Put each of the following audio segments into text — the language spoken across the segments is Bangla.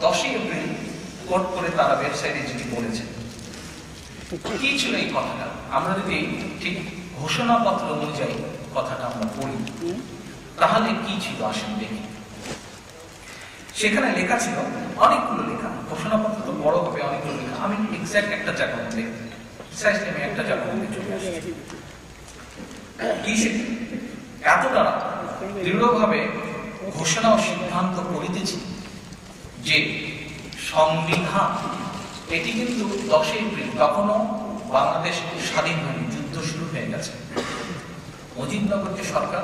10ই এপ্রিল কোট করে তারা ওয়েবসাইটে যেটি বলেছে। কি ছিল এই কথাটা? আমরা যদি ঠিক ঘোষণাপত্র অনুযায়ী কথাটা আমরা পড়ি তাহলে কি ছিল আসেন দেখি। সেখানে লেখা ছিল অনেকগুলো লেখা, ঘোষণাপত্র তো বড় হবে, অনেকগুলো লেখা। আমি এক্সাক্ট একটা জায়গা মধ্যে আমি একটা জায়গা মধ্যে চলে আসি। কি এতটা দৃঢ়ভাবে ঘোষণা ও সিদ্ধান্ত করিতেছি যে সংবিধান, এটি কিন্তু 10ই এপ্রিল, তখনও বাংলাদেশ স্বাধীন হয়নি, যুদ্ধ শুরু হয়ে গেছে। মুজিবনগর যে সরকার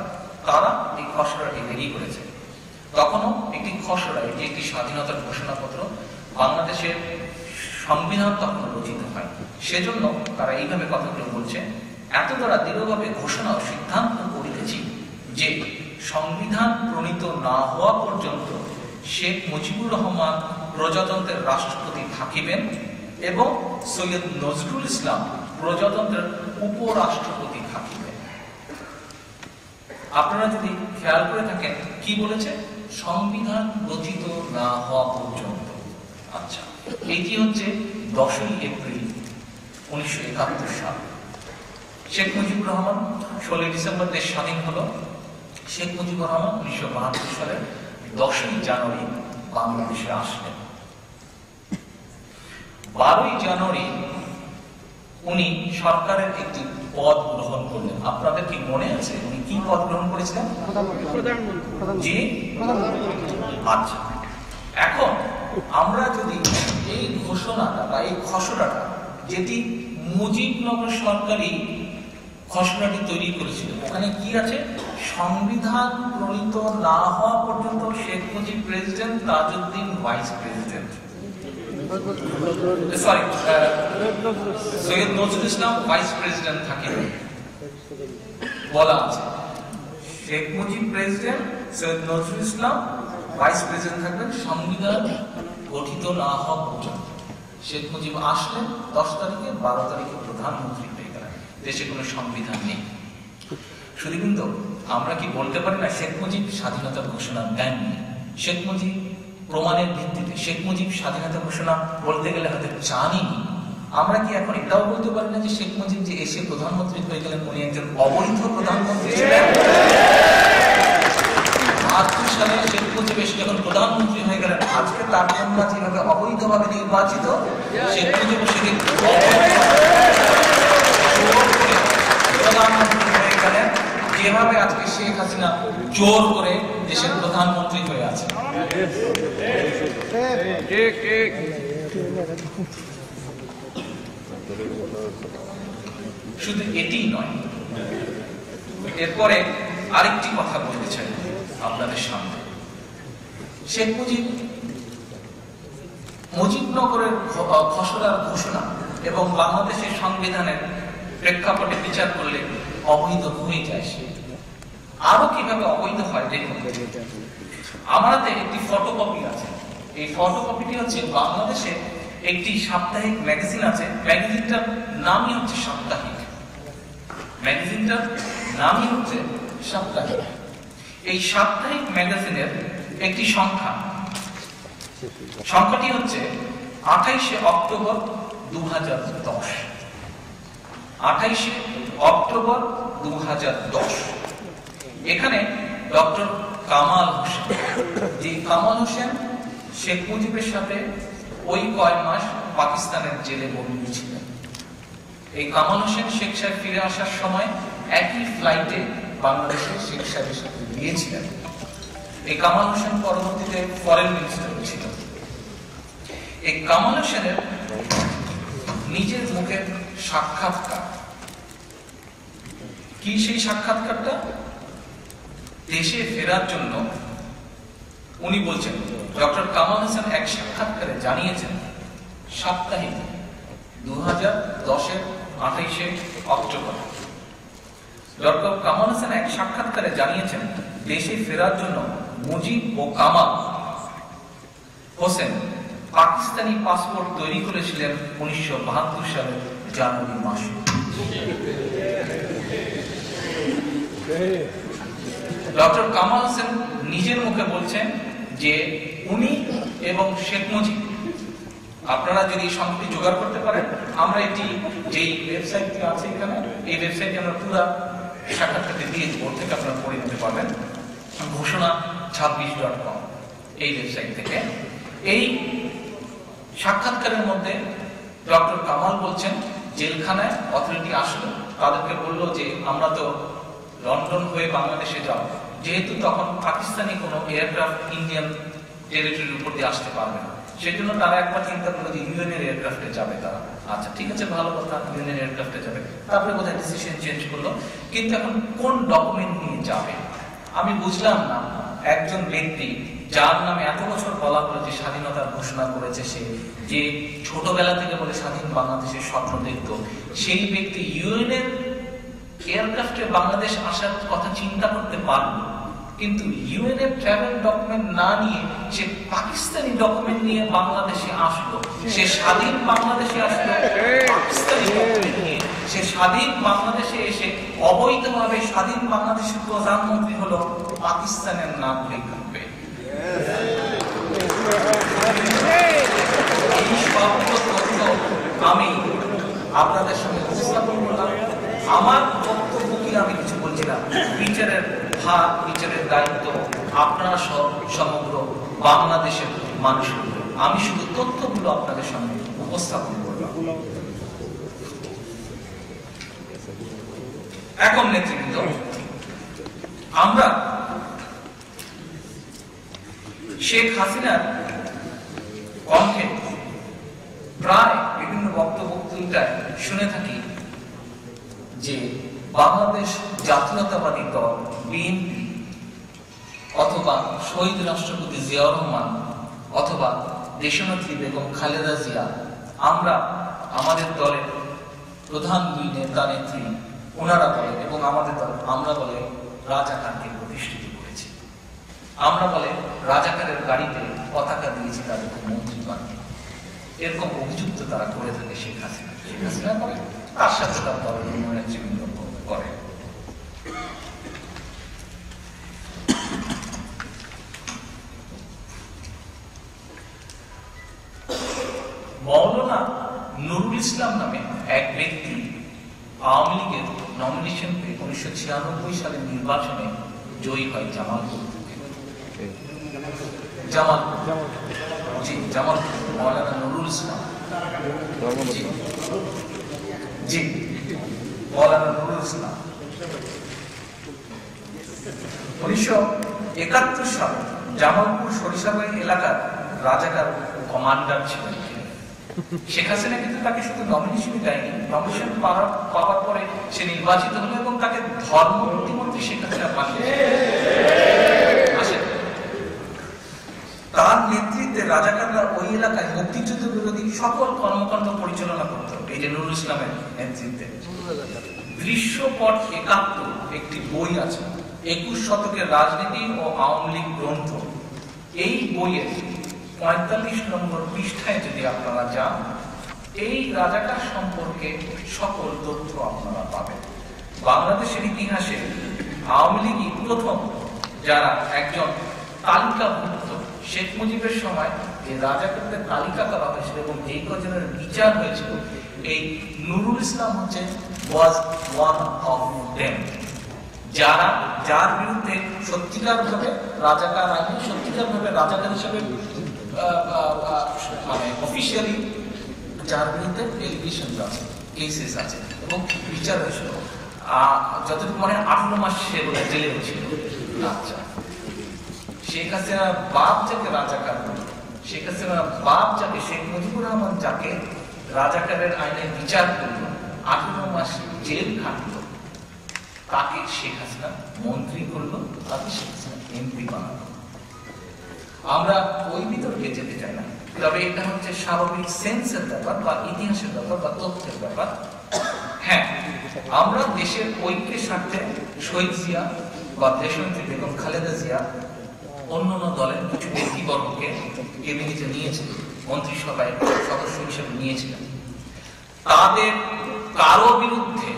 তারা এই খসড়াটি রেডি করেছে, তখনও একটি খসড়া, এটি একটি স্বাধীনতার ঘোষণাপত্র, বাংলাদেশের সংবিধান তখন রচিত হয়। সেজন্য তারা এইভাবে কথাগুলো বলছে, এত দ্বারা দৃঢ়ভাবে ঘোষণা ও সিদ্ধান্ত করিতেছি যে সংবিধান প্রণীত না হওয়া পর্যন্ত শেখ মুজিবুর রহমান প্রজাতন্ত্রের রাষ্ট্রপতি থাকিবেন এবং সৈয়দ নজরুল ইসলাম প্রজাতন্ত্রের উপরাষ্ট্রপতি থাকিবেন। আপনারা যদি খেয়াল করে থাকেন কি বলেছে, সংবিধান রচিত না হওয়া পর্যন্ত। আচ্ছা, এটি হচ্ছে 10ই এপ্রিল 1971 সাল। শেখ মুজিবুর রহমান 16 ডিসেম্বর দেশ স্বাধীন হলো। শেখ মুজিবুর রহমান 1972 সালে 10ই জানুয়ারি বাংলাদেশে আসলেন। 12ই জানুয়ারি উনি সরকারের একটি পদ গ্রহণ করলেন। আপনাদের কি মনে আছে উনি কি পদ গ্রহণ করেছিলেন? জি, আচ্ছা। এখন আমরা যদি এই ঘোষণাটা বা এই খসড়াটা, যেটি মুজিবনগর সরকারই খসড়াটি তৈরি করেছিল, ওখানে কি আছে, সংবিধান প্রণীত না হওয়া পর্যন্ত Sheikh Mujib president, Tajuddin vice president, sorry Syed Nazrul Islam vice president থাকে বলা আছে। Sheikh Mujib president, Syed Nazrul Islam vice president থাকবেন সংবিধান গঠিত না হওয়া পর্যন্ত। শেখ মুজিব আসলেন 10 তারিখে, 12 তারিখে প্রধানমন্ত্রী হয়ে গেলেন। দেশে কোনো সংবিধান নেই। শুধু কিন্তু আমরা কি বলতে পারি না শেখ মুজিব স্বাধীনতার ঘোষণা দেননি? শেখ মুজিব প্রমাণের ভিত্তিতে শেখ মুজিব স্বাধীনতা ঘোষণা বলতে গেলে হয়তো জানিনি। আমরা কি এখন এটাও বলতে পারি না যে শেখ মুজিব যে এসে প্রধানমন্ত্রী হয়ে গেলেন উনি একজন অবৈধ প্রধানমন্ত্রী ছিলেন? 72 সালে শেখ মুজিব এসে যখন প্রধানমন্ত্রী হয়ে গেলেন, আজকে তার কন্যা যেভাবে অবৈধভাবে নির্বাচিত, শেখ মুজিব সেদিন প্রধানমন্ত্রী হয়ে গেলেন, যেভাবে আজকে শেখ হাসিনা জোর করে দেশের প্রধানমন্ত্রী হয়ে আছে। শুধু এটিই নয়, এরপরে আরেকটি কথা বলতে চাই আপনাদের সামনে। শেখ মুজিব মুজিবনগরের খসড়ার ঘোষণা এবং বাংলাদেশের সংবিধানের প্রেক্ষাপটে বিচার করলে অবৈধ হয়ে যায়। সে আরো কিভাবে অবৈধ হয় দেখুন। আমাদের একটি ফটোকপি আছে। এই ফটোকপিটি হচ্ছে বাংলাদেশে একটি সাপ্তাহিক ম্যাগাজিন আছে, ম্যাগাজিনটার নামই হচ্ছে সাপ্তাহিক, ম্যাগাজিনটার নামই হচ্ছে সাপ্তাহিক। এই সাপ্তাহিক ম্যাগাজিনের একটি সংখ্যাটি হচ্ছে 28শে অক্টোবর 2010। 28শে অক্টোবর 2010। এখানে ডক্টর কামাল হোসেন, যে কামাল হোসেন শেখ মুজিবের সাথে ওই কয়েক মাস পাকিস্তানের জেলে বন্দী ছিলেন। এই কামাল হোসেন শেখ সাহেব ফিরে আসার সময় একই ফ্লাইটে বাংলাদেশের শেখ সাহেবের সাথে গিয়েছিলেন। এই কামাল হোসেন পরবর্তীতে ফরেন মিনিস্টার ছিল। এই কামাল হোসেনের নিজের মুখের সাক্ষাৎকার, কি সেই সাক্ষাৎকারটা? দেশে ফেরার জন্য উনি বলছেন, ডক্টর কামাল হোসেন এক সাক্ষাৎকারে জানিয়েছেন, সাপ্তাহিক 2010-এর 28শে অক্টোবর ডক্টর কামাল হোসেন এক সাক্ষাৎকারে জানিয়েছেন, দেশে ফেরার জন্য মুজিব ও কামাল হোসেন পাকিস্তানি পাসপোর্ট তৈরি করেছিলেন 1972 সালের জানুয়ারি মাসে। ডক্টর কামাল হোসেন নিজের মুখে বলছেন যে উনি এবং শেখ মুজিব, আপনারা যদি এই সংখ্যাটি জোগাড় করতে পারেন, আমরা এটি যেই ওয়েবসাইটটি আছে এখানে, এই ওয়েবসাইটে আমরা পুরো সাক্ষাৎকারটি দিয়ে দিব, ওর থেকে আপনারা পড়ে নিতে পারবেন, ঘোষণা26.com এই ওয়েবসাইট থেকে। এই সাক্ষাৎকারের মধ্যে ডক্টর কামাল বলছেন জেলখানায় অথরিটি আসলো, তাদেরকে বললো যে আমরা তো লন্ডন হয়ে বাংলাদেশে যাব, যেহেতু তখন পাকিস্তানি কোনো এয়ারক্রাফট ইন্ডিয়ান টেরিটরির উপর দিয়ে আসতে পারবে না, সেই জন্য তারা একবার চিন্তা করলো যে ইউএনের এয়ারক্রাফটে যাবে তারা। আচ্ছা ঠিক আছে, ভালো কথা, ইউএনের এয়ারক্রাফটে যাবে। তারপরে বোধহয় ডিসিশন চেঞ্জ করলো, কিন্তু এখন কোন ডকুমেন্ট নিয়ে যাবে আমি বুঝলাম না। একজন ব্যক্তি যার নামে এত বছর বলা হলো যে স্বাধীনতার ঘোষণা করেছে, সে যে ছোটবেলা থেকে বলে স্বাধীন বাংলাদেশের স্বপ্ন দেখত, সেই ব্যক্তি ইউএনের এয়ারক্রাফটে বাংলাদেশ আসার কথা চিন্তা করতে পারলো, কিন্তু ইউএনএ ট্রাভেল ডকুমেন্ট না নিয়ে সে পাকিস্তানি ডকুমেন্ট নিয়ে বাংলাদেশে আসলো। সে স্বাধীন বাংলাদেশে আসলো পাকিস্তানি ডকুমেন্ট নিয়ে, সে স্বাধীন বাংলাদেশে এসে অবৈধভাবে স্বাধীন বাংলাদেশের প্রধানমন্ত্রী হলো পাকিস্তানের নাগরিক রূপে। এই সব তথ্য আমি আপনাদের সঙ্গে উপস্থাপন করলাম। আমার বক্তব্য কি আমি কিছু বলছিলাম, বিচারের ভার, বিচারের দায়িত্ব আপনারা সব সমগ্র বাংলাদেশের মানুষের। আমি শুধু তথ্যগুলো আপনাদের সামনে উপস্থাপন করলাম। এখন নেতৃবৃন্দ, আমরা শেখ হাসিনার কণ্ঠে প্রায় বিভিন্ন বক্তব্যটায় শুনে থাকি যে বাংলাদেশ জাতীয়তাবাদী দল বিএনপি অথবা শহীদ রাষ্ট্রপতি জিয়াউর রহমান অথবা দেশনেত্রী বেগম খালেদা জিয়া, আমরা আমাদের দলের প্রধান দুই নেতা নেত্রী ওনারা বলে এবং আমাদের দল, আমরা বলে রাজাকারকে প্রতিষ্ঠিত করেছি, আমরা বলে রাজাকারের গাড়িতে পতাকা দিয়েছি তাদেরকে মন্ত্রী বানিয়ে। এরকম অভিযুক্ত তারা করে থাকে শেখ হাসিনা। শেখ হাসিনা করে, তার সাথে তার দলের নেতৃবৃন্দ করে। মৌলানা নুরুল ইসলাম নামে এক ব্যক্তি আওয়ামী লীগের নমিনেশন পেয়ে 1996 সালের নির্বাচনে জয়ী হয় জামালপুর থেকে। জামালপুর মৌলানা নুরুল ইসলাম, জি মৌলানা নুরুল ইসলাম 1971 সালে জামালপুর সরিষাবাড়ি এলাকার রাজাকার কমান্ডার ছিলেন। শেখ হাসিনা কিন্তু তাকে শুধু নমিনেশন দেয়নি, নমিনেশন পাওয়ার পরে সে নির্বাচিত হলো এবং তাকে ধর্ম প্রতিমন্ত্রী শেখ হাসিনা আসেন। তার নেতৃত্বে রাজাকাররা ওই এলাকায় মুক্তিযুদ্ধ বিরোধী সকল কর্মকাণ্ড পরিচালনা করত। এই যে নুরুল ইসলামের নেতৃত্বে দৃশ্যপট 71 একটি বই আছে, 21 শতকের রাজনীতি ও আওয়ামী লীগ গ্রন্থ। এই বইয়ের 45 নম্বর পৃষ্ঠায় যদি আপনারা যান, এই রাজাকার সম্পর্কে সকল তথ্য আপনারা পাবেন। বাংলাদেশের ইতিহাসে আওয়ামী লীগই প্রথম যারা একজন তালিকাভুক্ত, শেখ মুজিবের সময় যে রাজাকারদের তালিকা করা হয়েছিল এবং যেই কজনের বিচার হয়েছিল, এই নুরুল ইসলাম হচ্ছে ওয়াজ ওয়ান অফ দেম, যার বিরুদ্ধে সত্যিকার ভাবে রাজাকার আইন, সত্যিকার ভাবে রাজাকার হিসেবে মানে অফিসিয়ালি যার বিরুদ্ধে এলিগেশন আছে, কেসেস আছে এবং বিচার হয়েছিল। যতটুকু মানে 18 মাস সে বলে জেলে হয়েছিল। আচ্ছা, শেখ হাসিনার বাপ যাকে রাজাকার, শেখ হাসিনার বাপ যাকে শেখ মুজিবুর রহমান যাকে রাজাকারের আইনে বিচার করল, 18 মাস জেল খাটল, তাকে শেখ হাসিনা মন্ত্রী করলো, তাকে শেখ হাসিনা এমপি বানালো। আমরা ওই বিতর্কে যেতে চাই না, তবে এটা হচ্ছে স্বাভাবিক সেন্সের ব্যাপার বা ইতিহাসের ব্যাপার বা তথ্যের ব্যাপার। হ্যাঁ, আমরা দেশের ঐক্যের স্বার্থে শহীদ জিয়া বা দেশনেত্রী বেগম খালেদা জিয়া অন্যান্য দলের কিছু ব্যক্তিবর্গকে ক্যাবিনেটে নিয়েছিলেন, মন্ত্রিসভায় সদস্য হিসেবে নিয়েছিলেন। তাদের কারো বিরুদ্ধে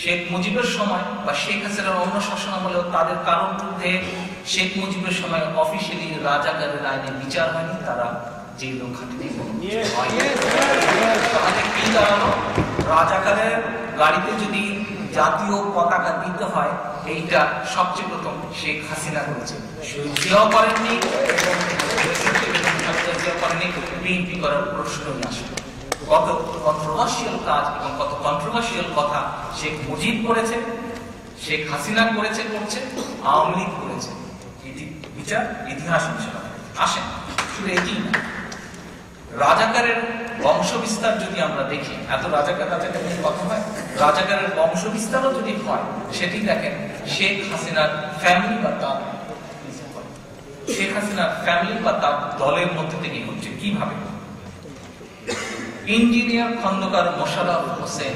শেখ মুজিবের সময় বা শেখ হাসিনার অন্য শাসনামলেও তাদের কারোর বিরুদ্ধে শেখ মুজিবের সময় অফিসিয়ালি রাজাকারের আইনে বিচার হয়নি, তারা জেলও খাটেনি। তাহলে কি দাঁড়ালো? রাজাকারের গাড়িতে যদি জাতীয় পতাকা দিতে হয়, এইটা সবচেয়ে প্রথম শেখ হাসিনা করেছে, জিয়াও করেননি করেনি, বিএনপি করার প্রশ্নই আসে। কত কন্ট্রোভার্সিয়াল কাজ এবং কত কন্ট্রোভার্সিয়াল কথা শেখ মুজিব করেছে, শেখ হাসিনা করেছে, করছে, আওয়ামী লীগ করেছে। এটি বিচার ইতিহাস হিসেবে আসেন। শুধু এটি না, রাজাকারের বংশ বিস্তার যদি আমরা দেখি, এত রাজাকার নিয়ে কথা হয়, রাজাকারের বংশ বিস্তারও যদি হয়, সেটি দেখেন শেখ হাসিনার ফ্যামিলি বা তার শেখ হাসিনার ফ্যামিলি বা তার দলের মধ্যে থেকে হচ্ছে। কিভাবে? ইঞ্জিনিয়ার খন্দকার মোশাররফ হোসেন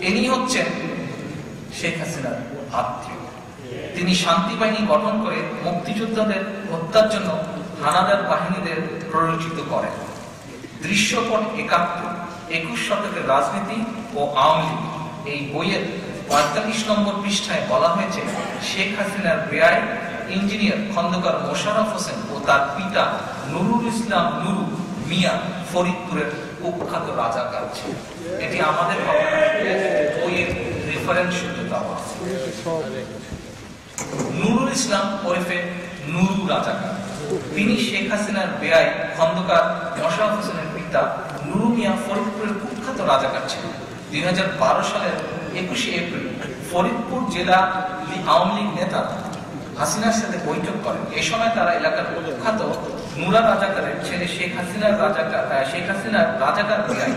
ইনি হচ্ছেন শেখ হাসিনার আত্মীয়। তিনি শান্তি বাহিনী গঠন করে মুক্তিযোদ্ধাদের হত্যার জন্য হানাদার বাহিনীদের প্ররোচিত করেন। দৃশ্যপট ৭১, ২১ শতকের রাজনীতি ও আওয়ামী লীগ, এই বইয়ের ৪৫ নম্বর পৃষ্ঠায় বলা হয়েছে শেখ হাসিনার বেয়াই ইঞ্জিনিয়ার খন্দকার মোশাররফ হোসেন ও তার পিতা নুরুল ইসলাম নুরু মিয়া ফরিদপুরের কুখ্যাত রাজাকার ছিলেন। এটি আমাদের বইয়ের রেফারেন্স সূত্রে দেওয়া আছে। নুরুল ইসলাম ওরফে নুরু রাজাকার, তিনি শেখ হাসিনার বেয়াই খন্দকার মোশাররফ হোসেনের পিতা নুরু মিয়া ফরিদপুরের কুখ্যাত রাজাকার ছিলেন। ২০১২ সালের ২১শে এপ্রিল ফরিদপুর জেলা আওয়ামী লীগ নেতা হাসিনার সাথে বৈঠক করেন। এই সময় তারা এলাকার কুখ্যাত নুরা রাজাকারের ছেলে শেখ হাসিনার রাজাকার বেয়াই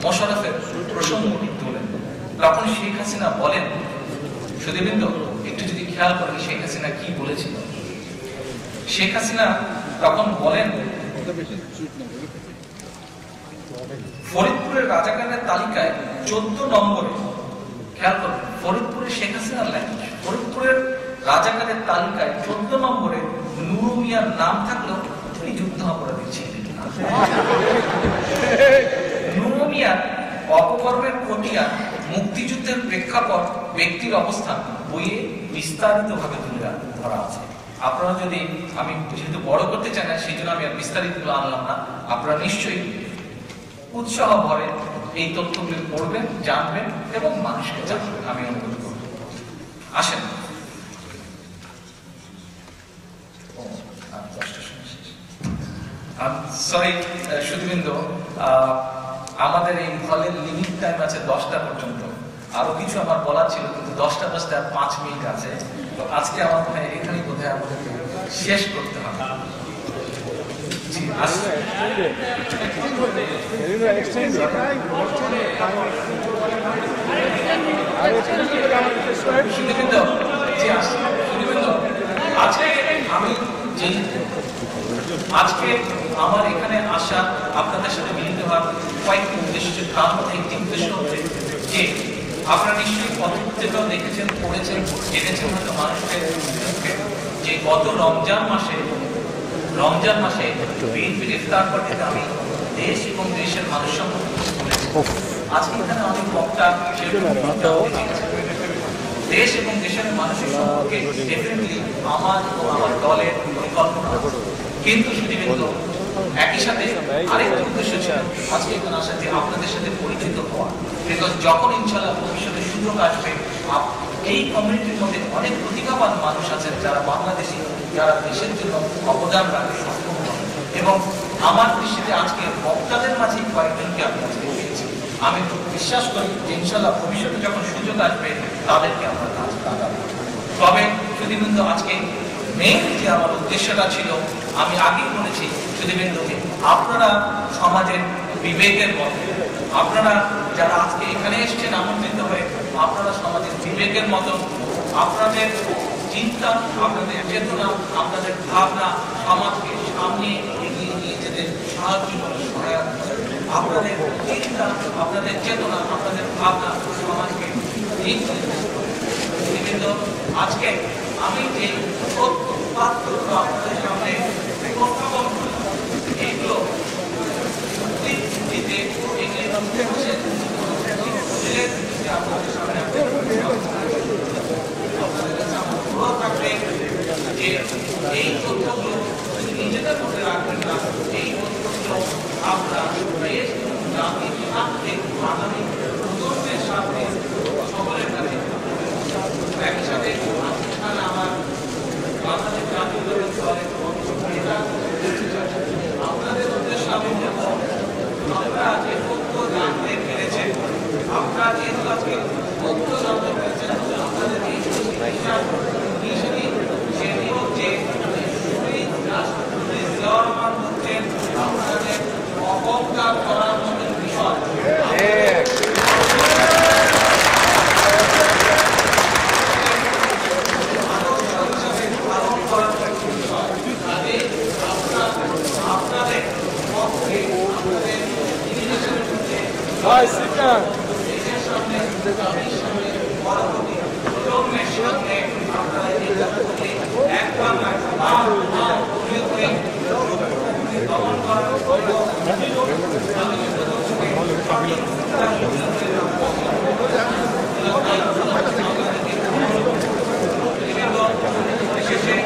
মোশাররফের প্রসঙ্গটি তোলেন। তখন শেখ হাসিনা বলেন, সুধীবৃন্দ একটু যদি খেয়াল করেন শেখ হাসিনা কি বলেছিল। শেখ হাসিনা তখন বলেন, ফরিদপুরের রাজাকারের তালিকায় ১৪ নম্বরে, খেয়াল করবেন ফরিদপুরের শেখ হাসিনার লেখা, ফরিদপুরের রাজাকারের তালিকায় ১৪ নম্বরে নুরু মিয়ার নাম থাকলেও তিনি যুদ্ধ অপরাধী ছিলেন না। নুরু মিয়ার অপকর্মের খতিয়ান, মুক্তিযুদ্ধের প্রেক্ষাপট, ব্যক্তির অবস্থান বইয়ে বিস্তারিত ভাবে তুলে ধরা আছে। আপনারা যদি, আমি যেহেতু বড় করতে চাই না সেই জন্য আমি আর বিস্তারিত আনলাম না, আপনারা নিশ্চয়ই উৎসাহ ভরে এই তথ্যগুলি পড়বেন, জানবেন এবং মানুষকে জানবেন, আমি অনুরোধ করব। আসেন, সরি সুধীবৃন্দ, আমাদের এই হলের লিমিট টাইম আছে 10টা পর্যন্ত। আরো কিছু আমার বলার ছিল, কিন্তু 10টা 5 মিনিট আছে। তো আজকে আমার মনে হয় এখানেই বোধহয় আমাদেরকে শেষ করতে হবে। আজকে আমার এখানে আসা, আপনাদের সাথে মিলিত হওয়ার কয়েকটি উদ্দেশ্য, তার মধ্যে একটি উদ্দেশ্য হচ্ছে যে আপনারা নিশ্চয়ই পত্রিকাও দেখেছেন, পড়েছেন, জেনেছেন হয়তো মানুষকে, যে গত রমজান মাসে বিএনপির ইফতার পার্টিতে আমি দেশ এবং দেশের মানুষ সম্পর্কে বলেছি। আজকে এখানে অনেক বক্তা দেশ এবং দেশের মানুষের সম্পর্কে ডেফিনেটলি আমার ও আমার দলের পরিকল্পনা, কিন্তু শুধু একই সাথে আরেকটা উদ্দেশ্য ছিল আজকে এখানে আসা, যে আপনাদের সাথে পরিচিত হওয়া। বিকজ যখন ইনশাআল্লাহ ভবিষ্যতে সুযোগ আসবে, এই কমিউনিটির মধ্যে অনেক প্রতিভাবান মানুষ আছেন যারা বাংলাদেশি, যারা দেশের জন্য অবদান রাখতে সক্ষম হন, এবং আমার দৃষ্টিতে আজকে বক্তাদের মাঝে কয়েকজনকে আমি আজকে পেয়েছি। আমি বিশ্বাস করি যে ইনশাআল্লাহ ভবিষ্যতে যখন সুযোগ আসবে তাদেরকে আমরা কাজ লাগাবো। তবে শুধুবৃন্দ, আজকে মেইন যে আমার উদ্দেশ্যটা ছিল, আমি আগেই বলেছি শুধুবৃন্দকে, আপনারা সমাজের বিবেকের মতো, আপনারা যারা আজকে এখানে এসেছেন আমন্ত্রিত হয়ে, আপনারা সমাজের বিবেকের মতো, আপনাদের চিন্তা, আপনাদের চেতনা, আপনাদের ভাবনা সমাজকে সামনে এগিয়ে নিয়ে যেতে সাহায্য করে, সহায়তা করে। আপনাদের চিন্তা, আপনাদের চেতনা, আপনাদের ভাবনা সমাজকে আজকে আমি যে আপনাদের সামনে উপস্থাপন করি, এইগুলো আপনাদের সামনে যে এই তথ্যগুলো নিজেদের মধ্যে রাখবেন না, এই তথ্যগুলো আমরা দেশ এবং জাতির স্বার্থে আগামী প্রজন্মের স্বার্থে সকলের কাছে একই সাথে এখানে আমার বাংলাদেশ জাতীয়তাবাদী দলের নেতা আপনাদের উদ্দেশ্যে আমি বলব, আপনারা যে তথ্য জানতে পেরেছেন, আপনারা যেহেতু আজকে তথ্য জানতে পেরেছেন, আপনাদের এই সেটি হচ্ছে শহীদ রাষ্ট্রপতি জিয়াউর রহমান হচ্ছেন আপনাদের অবজ্ঞা করার মতো বিষয়। আপনাদের পক্ষে আপনাদের দেশের সামনে জাতির সামনে পরবর্তী প্রজন্মের সামনে আপনারা এই জাতিকে একবার দমন করার শেষে